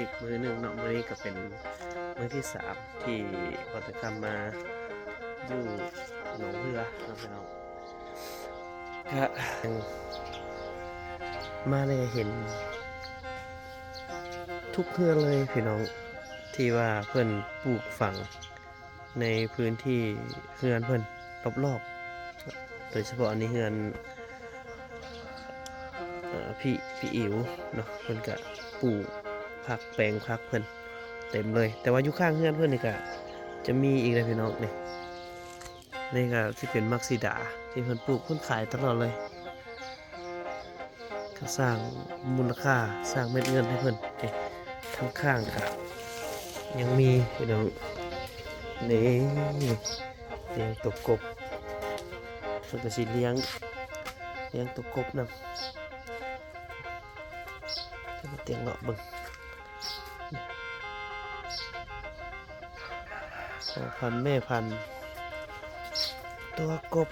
อีกมื้อหนึ่งเนาะมื้อนี้ก็เป็นมื้อที่สามที่พอจะทำมาอยู่หนองเรือเนาะพี่น้องก็มาเลยเห็นทุกเรือนเลยพี่น้องที่ว่าเพิ่นปลูกฝังในพื้นที่เรือนเพิ่นรอบๆโดยเฉพาะอันนี้เรือนพี่อิ๋วเนาะเพิ่นก็ปลูกผักแปลงผักเพิ่นเต็มเลยแต่ว่าอยู่ข้างเรือนเพิ่นนี่ก็จะมีอีกเลยพี่น้องนี่ก็ที่เป็นมักซิดาที่เพิ่นปลูกเพิ่นขายตลอดเลยก็สร้างมูลค่าสร้างเม็ดเงินให้เพิ่นข้างๆก็ยังมีพี่น้องนี่เลี้ยงตกกบเพิ่นก็สิเลี้ยงตกกบนำจะมาเตียงเลาะเบิ่งพ่อพันธุ์แม่พันธุ์ตัวกบ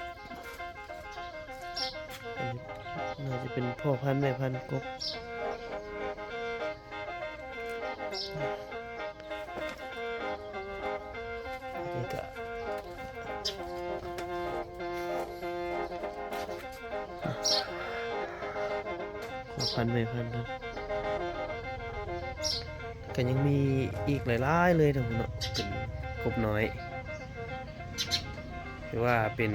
อันนี้น่าจะเป็นพ่อพันธุ์แม่พันธุ์กบนี่ก็พ่อพันธุ์แม่พันธุ์ครับก็ยังมีอีกหลายๆเลยนะพี่น้องเป็นกบน้อยหรือว่าเป็น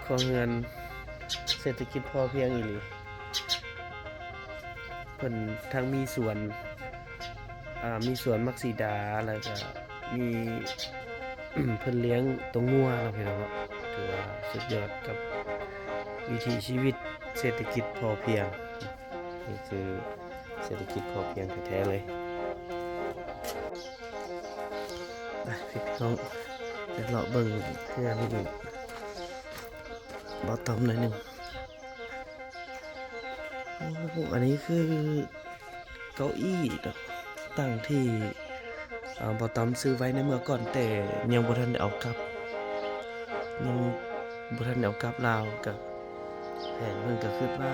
ครัวเรือนเศรษฐกิจพอเพียงอีหลีเพิ่นทั้งมีสวนมักสีดาแล้วก็มี เพิ่นเลี้ยงตัวงัวเนาะพี่น้องเนาะถือว่าสุดยอดกับวิถีชีวิตเศรษฐกิจพอเพียงนี่คือเศรษฐกิจพอเพียงแท้ๆเลยพี่น้องเดี๋ยวเราเบิ่งงานนี้บ่ต้อมหน่อยหนึงอันนี้คือเก้าอี้ตั้งที่บ่ต้อมซื้อไว้ในเมื่อก่อนแต่ยังบ่ทันได้เอากลับยังบ่ทันได้เอากลับลาวก็แผนเพิ่นก็คิดว่า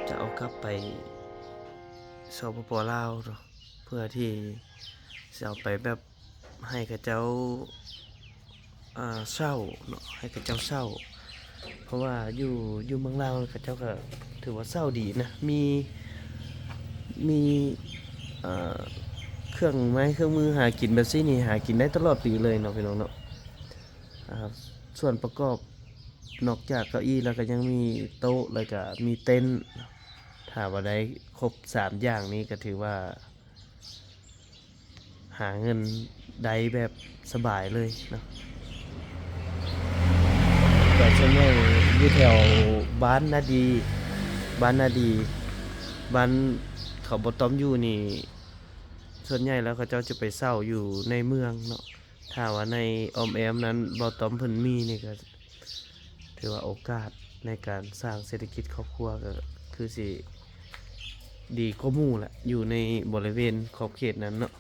จะเอากลับไปสปป.ลาวเนาะเพื่อที่จะเอาไปแบบให้กับเจ้าเช่าเนาะให้กับเจ้าเช่าเพราะว่าอยู่เมืองลาวกับเจ้าก็ถือว่าเช่าดีนะมีเอ่อเครื่องไม้เครื่องมือหากินแบบนี้นี่หากินได้ตลอดปีเลยเนาะพี่น้องเนาะส่วนประกอบนอกจากเก้าอี้แล้วก็ยังมีโต๊ะแล้วก็มีเต็นท์ถ้าว่าได้ครบ3อย่างนี้ก็ถือว่าหาเงินได้แบบสบายเลยเนาะแต่ส่วนใหญ่อยู่แถวบ้านนาดีบ้านเขาบ่ต้อมอยู่นี่ส่วนใหญ่แล้วเขาเจ้าจะไปเช่าอยู่ในเมืองเนาะถ้าว่าในออมแอมนั้นบ่ต้อมเพิ่นมีนี่ก็ถือว่าโอกาสในการสร้างเศรษฐกิจครอบครัวก็คือสิดีกว่าหมู่แหละอยู่ในบริเวณขอบเขตนั้นเนาะ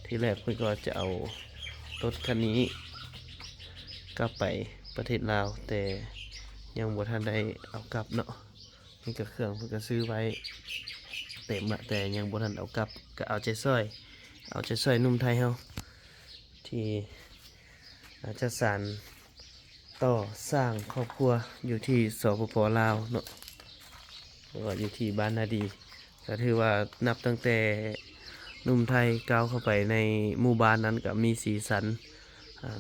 ที่แรกเพิ่นก็จะเอารถคันนี้กลับไปประเทศลาวแต่ยังบ่ทันได้เอากลับเนาะนี่ก็เครื่องเพิ่นก็ซื้อไว้เต็มละแต่ยังบ่ทันเอากลับก็เอาใจช่วยหนุ่มไทยเฮาที่จะสานต่อสร้างครอบครัวอยู่ที่สปป.ลาวเนาะหรือว่าอยู่ที่บ้านนาดีก็ถือว่านับตั้งแต่หนุ่มไทยก้าวเข้าไปในหมู่บ้านนั้นก็มีสีสัน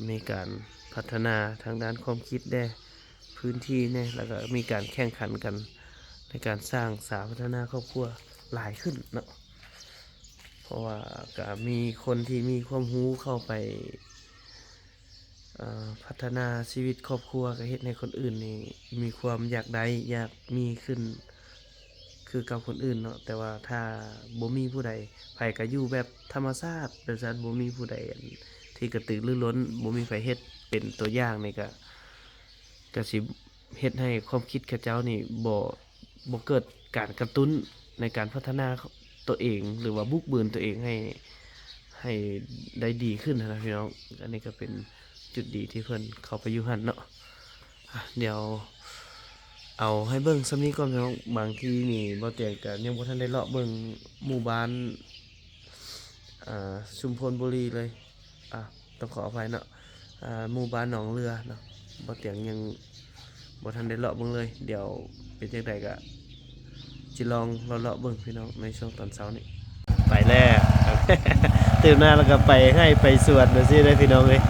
มีการพัฒนาทางด้านความคิดได้พื้นที่เนี่ยแล้วก็มีการแข่งขันกันในการสร้างพัฒนาครอบครัวหลายขึ้นเนาะเพราะว่าก็มีคนที่มีความรู้เข้าไปพัฒนาชีวิตครอบครัวก็เฮ็ดให้คนอื่นนี่มีความอยากได้อยากมีขึ้นคือกับคนอื่นเนาะแต่ว่าถ้าบ่มีผู้ใดไผก็อยู่แบบธรรมชาติแบบนั้นบ่มีผู้ใดที่กระตือรือร้นบ่มีไผเฮ็ดเป็นตัวอย่างนี่ก็สิเฮ็ดให้ความคิดเขาเจ้านี่บ่เกิดการกระตุ้นในการพัฒนาตัวเองหรือว่าบุกเบินตัวเองให้ได้ดีขึ้นนะพี่น้องอันนี้ก็เป็นจุดดีที่เพิ่นเข้าไปอยู่หั่นเนาะเดี๋ยว เอาให้เบิ่งส่ำนี้ก่อนพี่น้องบางทีนี่บ่เตียงก็ยังบ่ทันได้เลาะเบิ่งหมู่บ้านชุมพลบุรีเลยต้องขออภัยเนาะหมู่บ้านหนองเรือเนาะบ่เตียงยังบ่ทันได้เลาะเบิ่งเลยเดี๋ยวเป็นจังไดก็สิลองเลาะๆเบิ่งพี่น้องในช่วงตอนเช้านี้ไปแล้ว ตื่นมาแล้วก็ไปให้ไปสวดจังซี่เด้อพี่น้องเอ้ย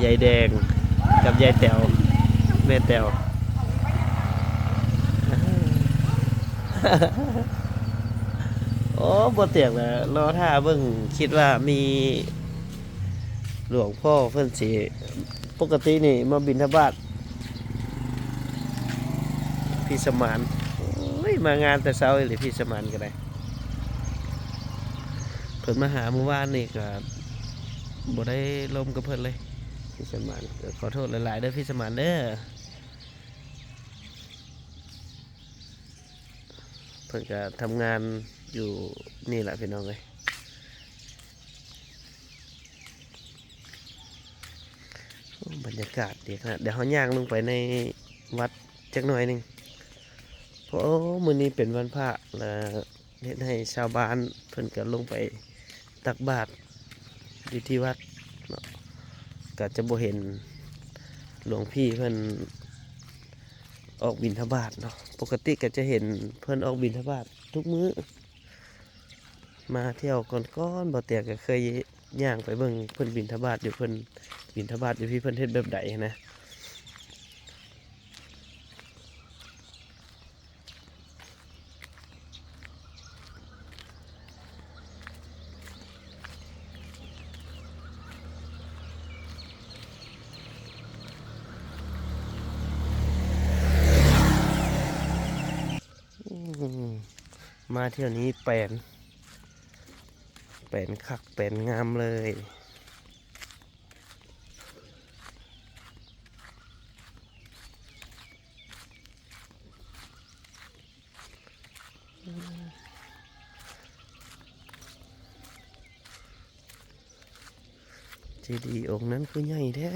ยายแดงกับยายแต๋วแม่แต๋ว โอ้บ่เตียงนะรอท่าเบิ่งคิดว่ามีหลวงพ่อเพิ่นสิปกตินี่มาบิณฑบาตพี่สมานโอ้ยมางานแต่เช้าเลยพี่สมานก็ได้เพิ่นมาหาเมื่อวานนี่ก็บ่ได้ลมกับเพิ่นเลยพี่สมานก็ขอโทษหลายๆเด้อพี่สมานเด้อเพิ่นก็ทำงานอยู่นี่แหละพี่น้องเอ้ยบรรยากาศดีขนาดเดี๋ยวเฮาย่างลงไปในวัดจักหน่อยหนึงเพราะมื้อนี้เป็นวันพระแล้วเฮ็ดให้ชาวบ้านเพิ่นก็ลงไปตักบาตรอยู่ที่วัดเนาะก็จะบ่เห็นหลวงพี่เพิ่นออกบิณฑบาตเนาะปกติก็จะเห็นเพิ่นออกบิณฑบาตทุกมื้อมาเที่ยวก่อนๆบ่เตียก็เคยย่างไปเบิ่งเพิ่นบิณฑบาตอยู่เพิ่นบิณฑบาตอยู่พี่เพิ่นเฮ็ดแบบใดนะมาเที่ยวนี้แปลนคักแปลนงามเลยเจดีย์องค์นั้นคือใหญ่แท้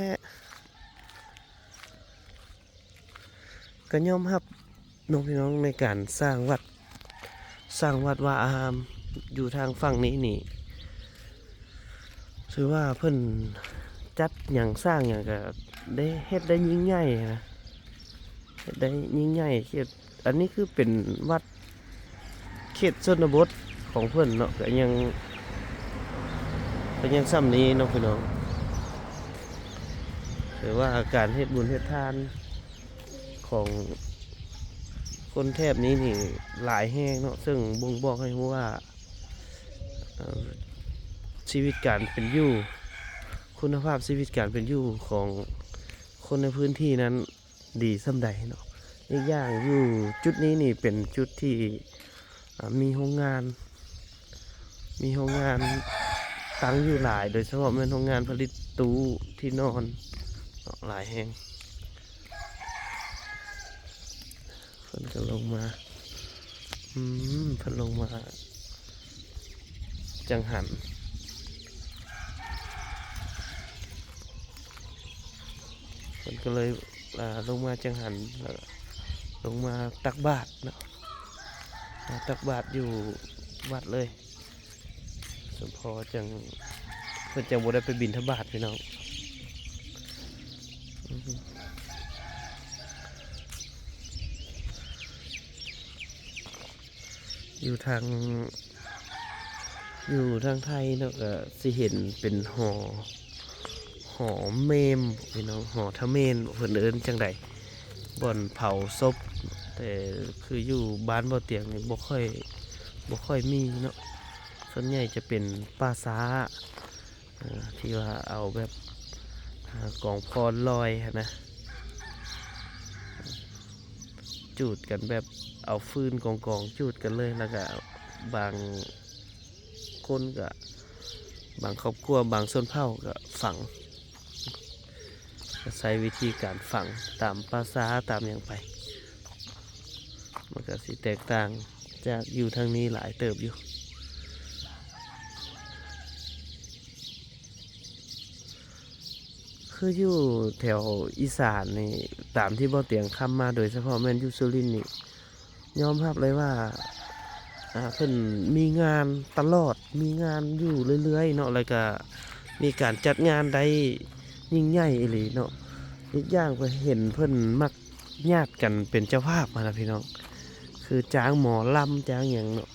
ก็ยอมรับน้องพี่น้องในการสร้างวัดวาอารามอยู่ทางฝั่งนี้นี่ถือว่าเพิ่นจัดอย่างสร้างอย่างก็ได้เฮ็ดได้ยิ่งใหญ่นะเฮ็ดได้ยิ่งใหญ่เขตอันนี้คือเป็นวัดเขตชนบทของเพิ่นเนาะก็ยังซ้ำนี้น้องพี่น้องถือว่าการเฮ็ดบุญเฮ็ดทานของคนแถบนี้นี่หลายแห่งเนาะซึ่งบ่งบอกให้รู้ว่าชีวิตการเป็นอยู่คุณภาพชีวิตการเป็นอยู่ของคนในพื้นที่นั้นดีส่ำใดเนาะอีกอย่างอยู่จุดนี้นี่เป็นจุดที่มีโรงงานตั้งอยู่หลายโดยเฉพาะเป็นโรงงานผลิตตู้ที่นอนหลายแห่งเพิ่นก็ลงมาเพิ่นลงมาจังหันเพิ่นก็เลยลงมาจังหันแล้วลงมาตักบาตรเนาะตักบาตรอยู่วัดเลยสมพอจังเพิ่นจังบ่ได้ไปบิณฑบาตพี่น้องอยู่ทางไทยเนาะก็สิเห็นเป็นหอเมมพี่น้องหอทะเมนเพิ่นเอิ้นจังใดบ่อนเผาศพแต่คืออยู่บ้านบ่เตียงนี่บ่ค่อยมีเนาะส่วนใหญ่จะเป็นป่าช้าที่ว่าเอาแบบกองพรลอยนะจูดกันแบบเอาฟืนกองจูดกันเลยแล้วก็บางคนก็บางครอบครัวบางชนเผ่าก็ฝังก็ใช้วิธีการฝังตามภาษาตามอย่างไปมันก็สิแตกต่างจากอยู่ทางนี้หลายเติบอยู่ คืออยู่แถวอีสานนี่ตามที่บ่เตียงคำมาโดยเฉพาะแม่นอยู่สุรินทร์นี่ยอมรับเลยว่าเพิ่นมีงานตลอดมีงานอยู่เรื่อยๆเนาะแล้วก็มีการจัดงานได้ยิ่งใหญ่อีหลีเนาะอีกอย่างก็เห็นเพิ่นมักญาติกันเป็นเจ้าภาพมานะพี่น้องคือจ้างหมอลำจ้างหยังเนาะ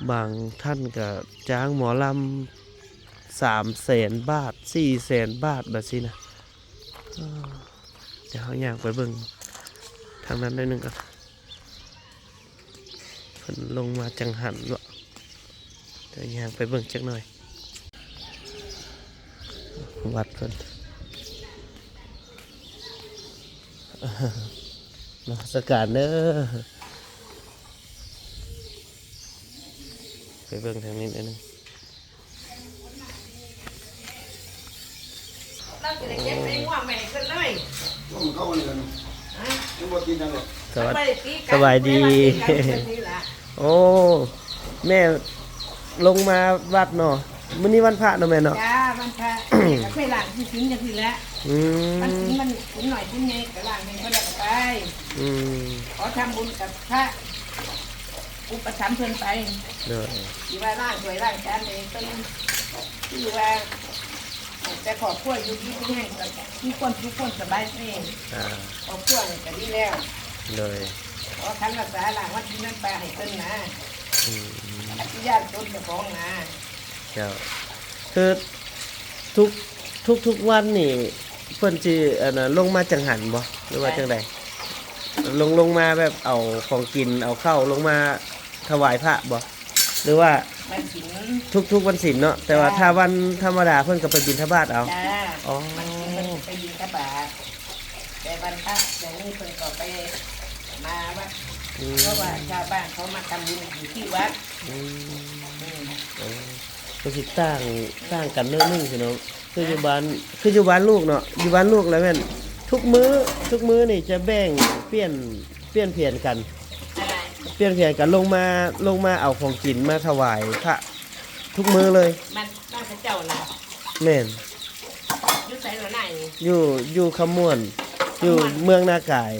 บางท่านก็จ้างหมอลำ300,000 บาท400,000 บาทแบบนี้นะเดี๋ยวเขาอยากไปเบิ่งทางนั้นได้หนึ่งก่อนเพิ่นลงมาจังหันวะเดี๋ยวอยากไปเบิ่งจักหน่อยวัดเพิ่นนมัสการเด้อไปเบิ่งทางนี้ได้หนึ่งเราจะได้เก็บในหัวแม่ขึ้นเลย มันเข้ามาเลยกันยังบ่กินกันหรอก สบายดี โอ้แม่ลงมาวัดเนาะมื้อนี้วันพระเนาะแม่เนาะ จ้ามันพระเคยล้างที่ถึงจะทีแล้วมันถึงมันถึงหน่อยถึงไงก็ล้างให้เขาได้ก็ไปขอทำบุญกับพระอุปถัมภ์เพิ่นไป เด้อ ที่ว่าล้างถ้วยล้างจานเองเป็นที่ว่าแต่ขอบครัวอยู่ที่นี่กับทุกคนสบายเองขอบครัวก็ดีแล้ว เลย ขอคันรักษาล้างวัดที่นั่นไปให้เพิ่นนะอนุญาตต้นเจ้าของนะ เจ้าคือทุกวันนี่เพิ่นสิอันน่ะลงมาจังหันบ่หรือว่าจังใดลงมาแบบเอาของกินเอาข้าวลงมาถวายพระบ่หรือว่า มันสิน ทุกวันศีลเนาะแต่ว่าถ้าวันธรรมดาเพิ่นก็ไปบิณฑบาตเอา จ้า อ๋อ มันไปยิงกระบาดแต่บรรทัดอย่างนี้เพิ่นก็ไปมาวัดเพราะว่าชาวบ้านเขามาทำบุญอยู่ที่วัด ก็สิต่างกันเรื่องนึงสิเนาะคืออยู่บ้านลูกเนาะอยู่บ้านลูกแล้วแม่นทุกมื้อนี่จะแบ่งเปลี่ยนเปลี่ยนกัน อะไร เปลี่ยนกันลงมาเอาของกินมาถวายพระทุกมื้อเลย มันบ้านพระเจ้าน่ะ แม่น อยู่ไสหรือไหน อยู่คำม่วนอยู่เมืองนากาย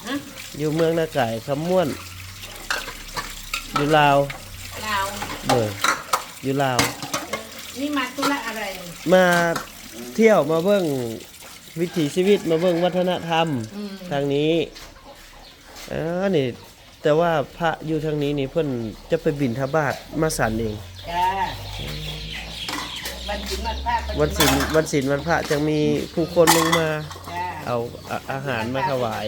ฮะ อยู่เมืองนากายคำม่วนอยู่ลาว ลาว อยู่ลาว นี่มาธุระอะไร มาเที่ยวมาเบิ่งวิถีชีวิตมาเบิ่งวัฒนธรรมทางนี้นี่แต่ว่าพระอยู่ทางนี้นี่เพิ่นจะไปบิณฑบาตมาฉันเอง จ้าวันศีลวันพระ วันศีลวันพระจะมีผู้คนลงมา จ้า เอาอาหารมาถวาย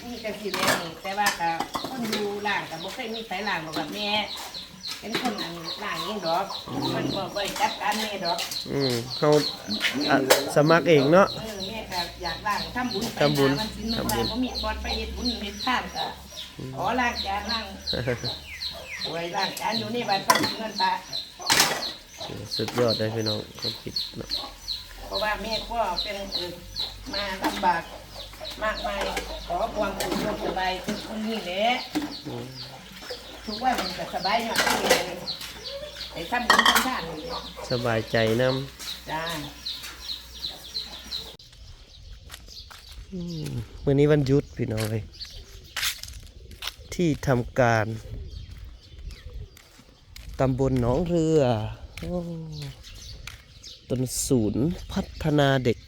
นี่ก็สิแล้วนี่แต่ว่าก็คนดูล่างก็บ่เคยมีไผล่างบอกว่าแม่เป็นคนอันล่างเองดอกมันบ่ได้จัดการแม่ดอก เขาสมัครเองเนาะ แม่ก็อยากล้างทำบุญไป ทำบุญ มันสิมันว่าบ่มีก่อนไปเฮ็ดบุญเฮ็ดทานก็ขอล้างจานล้างไว้ล้างจานอยู่นี่บัดต้องเงินตา สุดยอดเลยพี่น้องความคิดเนาะ เพราะว่าแม่ก็เป็นมาลำบากมากมายขอความสุขความสบายทุกคนนี่แหละทุกวันมันก็สบายหน่อยเลยไอ้ทำบุญทำทานนี่แหละ สบายใจนำ จ้า มื้อนี้วันหยุดพี่น้องเลยที่ทำการตำบลหนองเรือต้นศูนย์พัฒนาเด็ก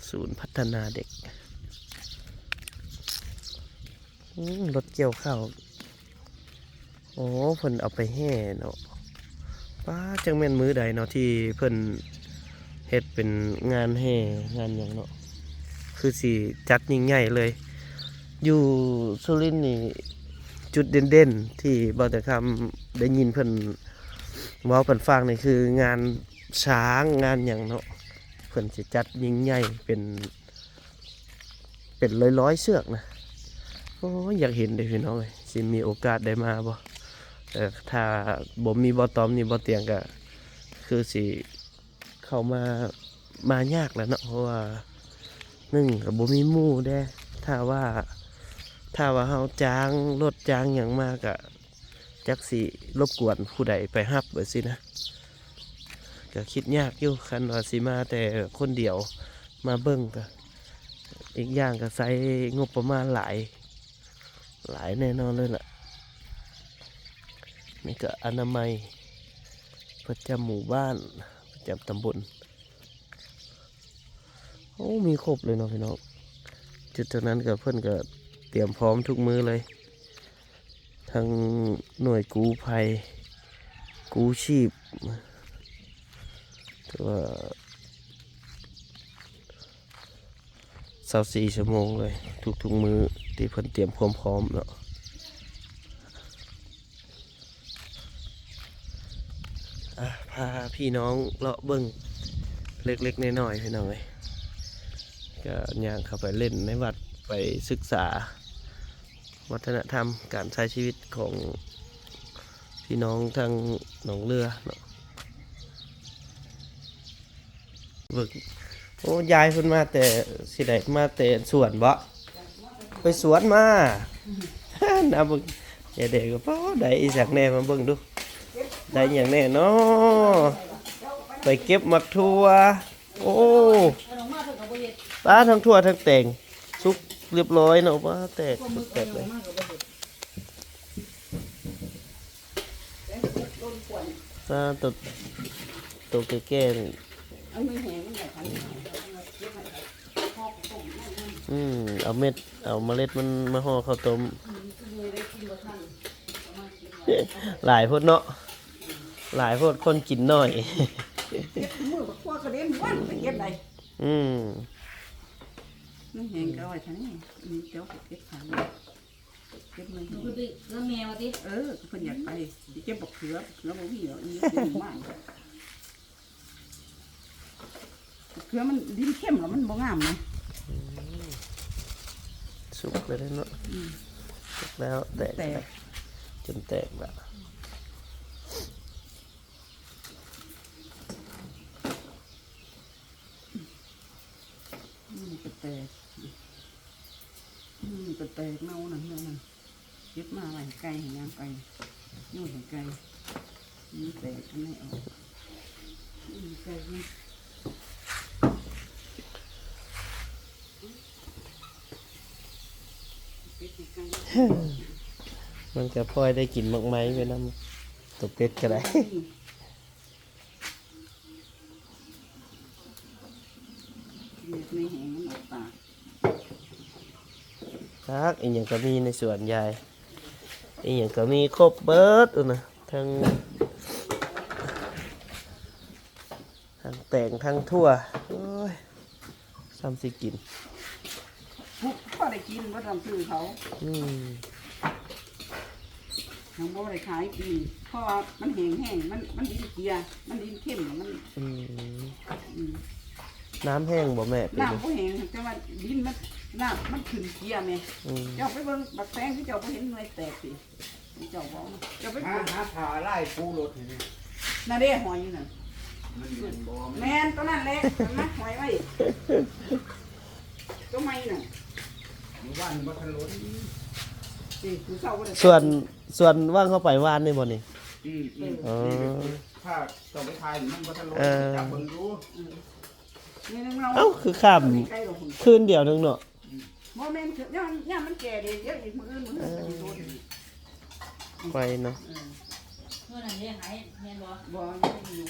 ศูนย์พัฒนาเด็กรถเกี่ยวข้าวโอ้เพิ่นเอาไปแห่เนาะป้าจังแม่นมื้อใดเนาะที่เพิ่นเฮ็ดเป็นงานแห่งานหยังเนาะคือสิจัดยิ่งใหญ่เลย อยู่สุรินทร์นี่จุดเด่นๆที่บ่แต่คำได้ยินเพิ่นเว้าเพิ่นฟังนี่คืองานช้างงานหยังเนาะเพิ่นสิจัดยิ่งใหญ่เป็นร้อยๆเชือกนะโอ้ยอยากเห็นเด้อพี่น้องเอ้ยสิมีโอกาสได้มาบ่แต่ถ้าบ่มีบ่ตอมนี่บ่เตียงก็คือสิเข้ามายากแหล้วเนาะเพราะว่าก็บ่มีหมู่เด้ถ้าว่าเฮาจ้างรถจ้างหยังมาก็ค จักสิรบกวนผู้ใดไปฮับแบบสินะก็คิดยากอยู่คันว่าสิมาแต่คนเดียวมาเบิ่งก็อีกอย่างก็ใช้งบประมาณหลายแน่นอนเลยล่ะนี่ก็อนามัยประจำหมู่บ้านประจำตำบลโอ้มีครบเลยเนาะพี่น้องจุดตรงนั้นก็เพื่อนก็เตรียมพร้อมทุกมื้อเลยทั้งหน่วยกู้ภัยกู้ชีพตัว24 ชั่วโมงเลยทุกมื้อที่เพื่อนเตรียมความพร้อมเนาะพาพี่น้องเลาะเบิ้งเล็กๆน้อยๆพี่น้องเลยก็ย่างเข้าไปเล่นในวัดไปศึกษาวัฒนธรรมการใช้ชีวิตของพี่น้องทางหนองเรือเนาะเบิกโอ้ยายเพิ่นมาแต่สิได้มาแต่สวนบ่ไปสวนมา น้าเบิ่งอย่าเด็กก็ป้อได้อีสักแน่มาเบิ่งดูได้อย่างแน่เนาะไปเก็บมักทั่วโอ้ปลาทั้งทั่วทั้งแต่งสุกเรียบร้อยเนาะปลาแตกเลยปลาตัวแก่ๆนี่เอาเมล็ดมันมาห่อข้าวต้มหลายพดเนาะหลายพดคนกินน้อย มือกับพวกกระเด็นวันไปเก็บได้ มันแห้งก็ไว้ทั้งนี้มีเจ้าเก็บขันเก็บมัน คือดิแล้วแมวดิ เพิ่นอยากไปเก็บบักเขือบ่มีแล้วนี่เป็นมากเขือมันดินเข้มแล้วมันบ่งามนะ สุกเลยเนาะสุกแล้วแตกจนแตกละ ก็แตกก็แตกเน่านั่นเก็บมาไว้ไกลให้ย่างไกลนู่นให้ไกลนี่แตกอันนี้ออกไกลนี่ มันจะพลอยได้กินมากไหมไปน้ำตัวเป็ดก็ได้ ในแหงมันออกปาก ทักอีกอย่างก็มีในสวนยายอีกอย่างก็มีครบเบิร์ดนะทั้งแต่งทั้งทั่วโอ้ยซ้ำสิกิน พอได้กินว่าทำซื้อเขาทางบ่ได้ขายปีเพราะว่ามันแห้งมันดินเกลียมันดินเข้มมัน น้ำแห้งบ่แม่เป็น น้ำบ่แห้งแต่ว่าดินน้ำมันขึ้นเกลียแม่เจ้าไปเบิ่งบักแตงที่เจ้าบ่เห็นหน่วยแตกสิเจ้าบอกเจ้าไป หาผ่าไล่ปูรถนี่ นั่นเด้หอยอยู่นั่น มันเรียนบ่ แม่นตัวนั้นแหละมัดหอยไว้ตัวไม้น่ะ หมู่บ้านบ่ทันรถ สิผู้เฒ่าบ่ได้ ส่วนว่างเข้าไปว่านนี่บ่นี่ อ๋อ ถ้าต้องไปทายมันบ่ทันรถจับเบิ่งดู นี่นึงเรา เอ้าคือข้าม ใกล้เราหุ่น คืนเดียวนึงเนาะ บ่แม่นคือย่ามันแก่เด้เดี๋ยวอีกมื้ออื่นมันจะโดน ไปเนาะ เมื่อนั้นเรียกหายแมนบ่ บ่อยู่